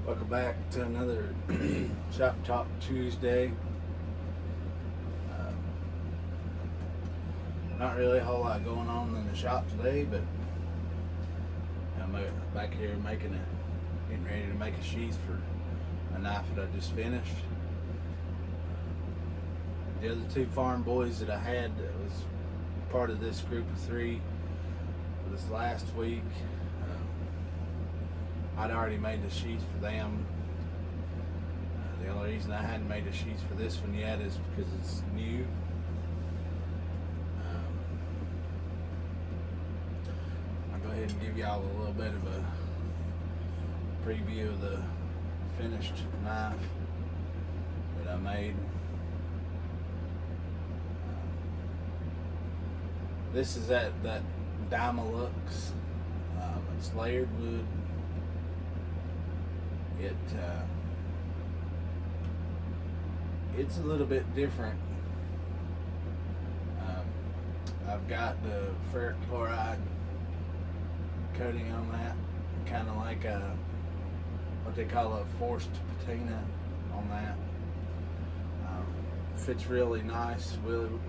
Welcome back to another Shop Talk Tuesday. Not really a whole lot going on in the shop today, but I'm back here getting ready to make a sheath for a knife that I just finished. The other two farm boys that I had that was part of this group of three for this last week, I'd already made the sheath for them. The only reason I hadn't made a sheath for this one yet is because it's new. I'll go ahead and give y'all a little bit of a preview of the finished knife that I made. This is that Dymalux. It's layered wood. It's a little bit different. I've got the ferric chloride coating on that, kind of like what they call a forced patina on that. Fits really nice,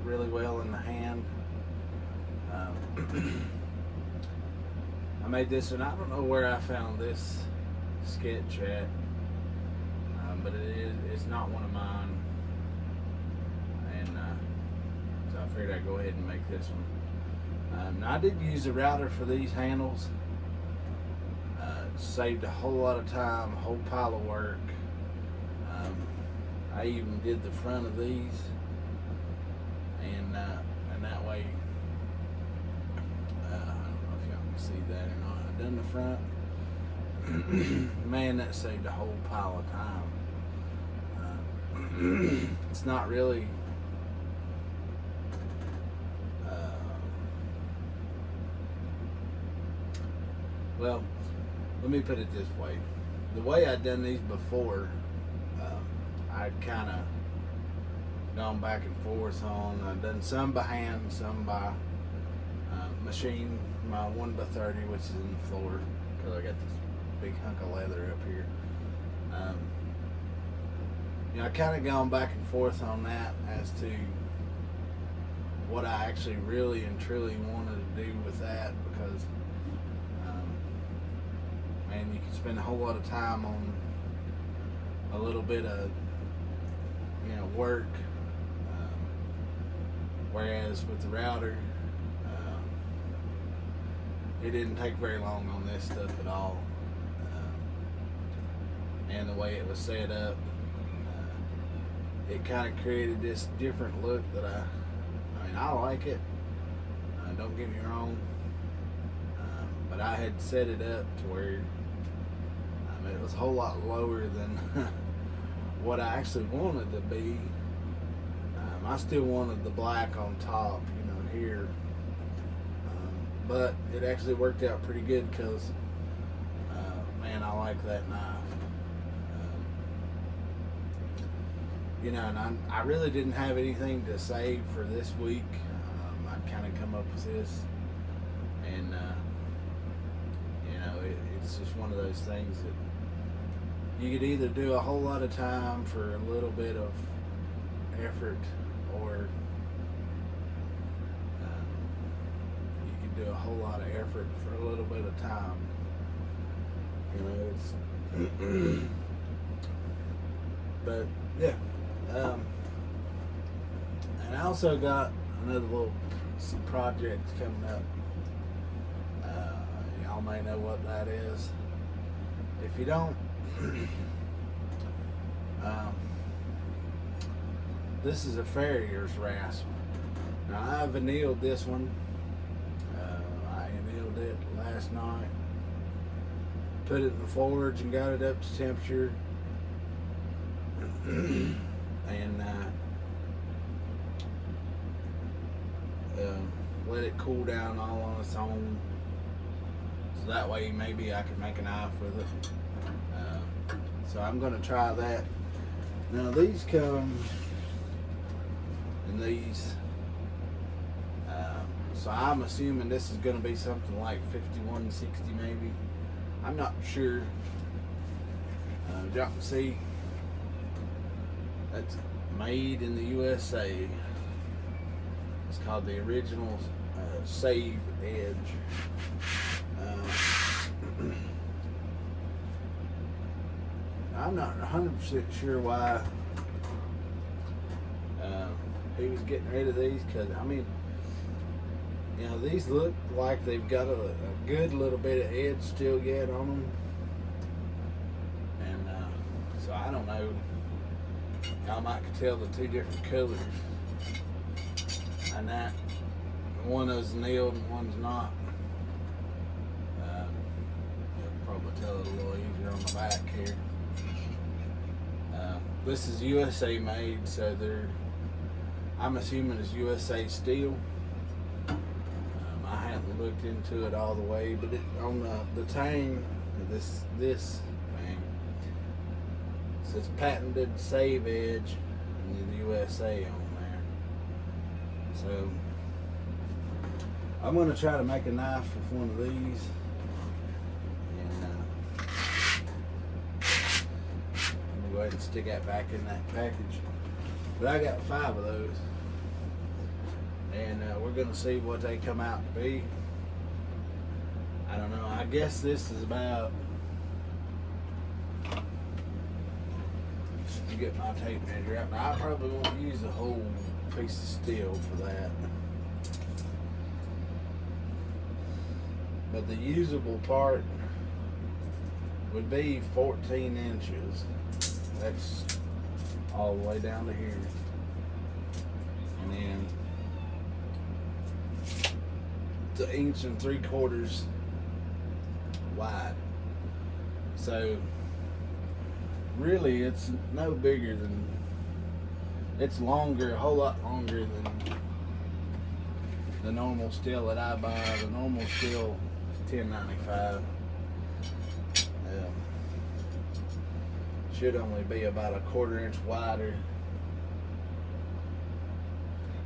really well in the hand. I made this, and I don't know where I found this sketch at, but it's not one of mine, and so I figured I'd go ahead and make this one. Now I did use a router for these handles. Saved a whole lot of time, a whole pile of work. I even did the front of these, and that way, I don't know if y'all can see that or not. I done the front. Man, that saved a whole pile of time. It's not really well, let me put it this way. The way I'd done these before, I'd kind of gone back and forth on. I've done some by hand, some by machine, my 1x30, which is in the floor, because I got this big hunk of leather up here. I kind of gone back and forth on that as to what I actually really and truly wanted to do with that, because man, you can spend a whole lot of time on a little bit of work, whereas with the router, it didn't take very long on this stuff at all. And the way it was set up, it kind of created this different look that I like it. Don't get me wrong, but I had set it up to where it was a whole lot lower than what I actually wanted to be. I still wanted the black on top, here, but it actually worked out pretty good because, man, I like that knife. And I really didn't have anything to save for this week. I'd kind of come up with this, and it's just one of those things that you could either do a whole lot of time for a little bit of effort, or you could do a whole lot of effort for a little bit of time. It's but yeah. And I also got some projects coming up. Y'all may know what that is. If you don't, this is a farrier's rasp. Now I annealed this one. I annealed it last night. Put it in the forge and got it up to temperature. And let it cool down all on its own, so that way maybe I can make a knife with it. So I'm going to try that. Now these come in these, so I'm assuming this is going to be something like 5160 maybe. I'm not sure. Y'all can see that's made in the USA. It's called the original Save Edge. I'm not 100% sure why he was getting rid of these, because I mean, you know, these look like they've got a good little bit of edge still yet on them, and so I don't know. Y'all might could tell the two different colors, and that one is nailed and one's not. You'll probably tell it a little easier on the back here. This is USA made, so I'm assuming it's USA steel. I haven't looked into it all the way, but on the tang, this thing says patented Save Edge in the USA on there. So I'm going to try to make a knife with one of these, and I'm going to go ahead and stick that back in that package. But I got 5 of those, and we're going to see what they come out to be. I don't know. I guess this is about, you get my tape measure out, but I probably won't use a whole piece of steel for that. But the usable part would be 14 inches. That's all the way down to here. And then it's 1 3/4 inches wide. So really it's no bigger than, it's longer, a whole lot longer than the normal steel that I buy. The normal steel is $10.95. Should only be about 1/4 inch wider,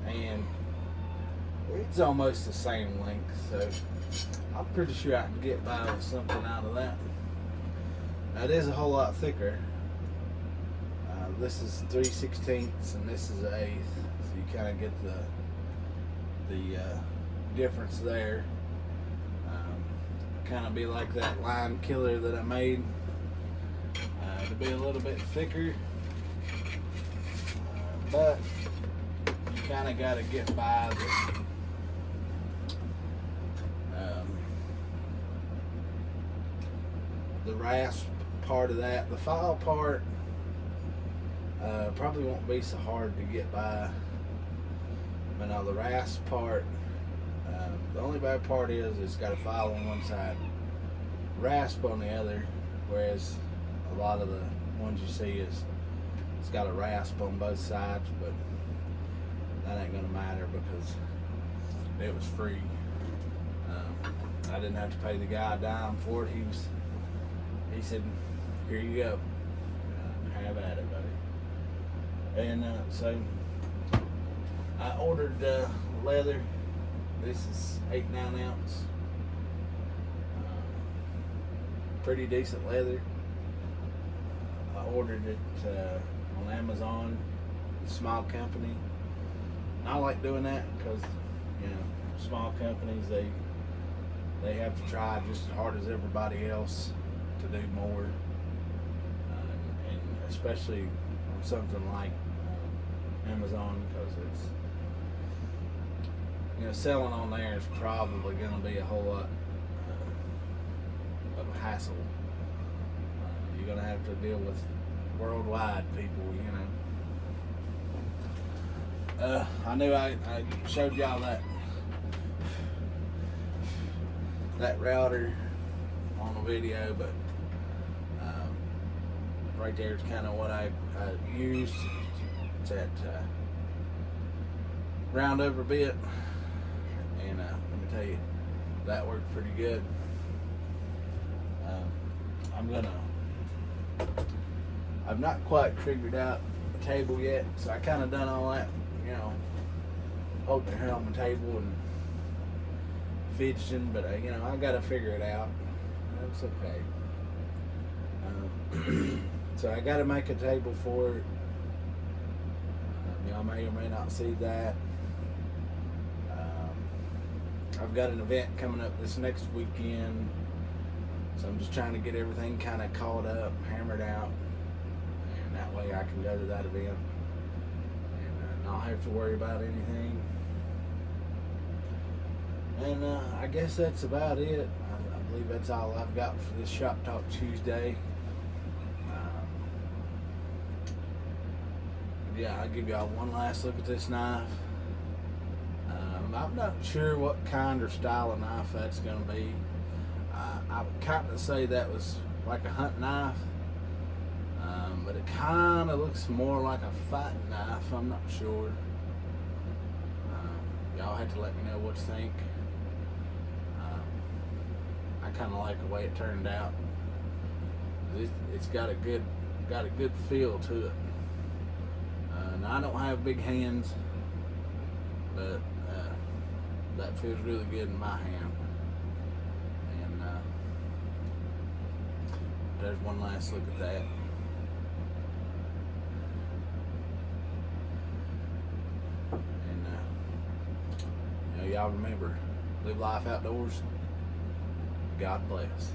and it's almost the same length, so I'm pretty sure I can get by with something out of that. Now it is a whole lot thicker. This is 3/16 and this is 1/8, so you kind of get the difference there. Kind of be like that line killer that I made. To be a little bit thicker, but you kind of got to get by the rasp part of that. The file part probably won't be so hard to get by, but now the rasp part, the only bad part is it's got a file on one side, rasp on the other, whereas a lot of the ones you see it's got a rasp on both sides, but that ain't gonna matter because it was free. I didn't have to pay the guy a dime for it. He said, "Here you go, have at it, buddy." And so I ordered leather. This is 8-9 ounce, pretty decent leather. I ordered it on Amazon, small company. And I like doing that because, you know, small companies, they have to try just as hard as everybody else to do more, and especially on something like Amazon, because it's, you know, selling on there is probably going to be a whole lot of a hassle. You're going to have to deal with worldwide people, you know. I knew I showed y'all that router on the video, but right there is kind of what I used. It's that round over bit, and let me tell you, that worked pretty good. I've not quite figured out the table yet, so I kind of done all that, you know, holding her on the table and fidgeting, but you know, I got to figure it out. That's okay. So I got to make a table for it. Y'all may or may not see that. I've got an event coming up this next weekend, so I'm just trying to get everything kind of caught up, hammered out, and that way I can go to that event and not have to worry about anything. And I guess that's about it. I believe that's all I've got for this Shop Talk Tuesday. Yeah, I'll give y'all one last look at this knife. I'm not sure what kind or style of knife that's going to be. I would kind of say that was like a hunt knife, but it kind of looks more like a fighting knife. I'm not sure. Y'all have to let me know what you think. I kind of like the way it turned out. It's got a good feel to it. Now I don't have big hands, but that feels really good in my hand. And there's one last look at that. And y'all remember, live life outdoors. God bless.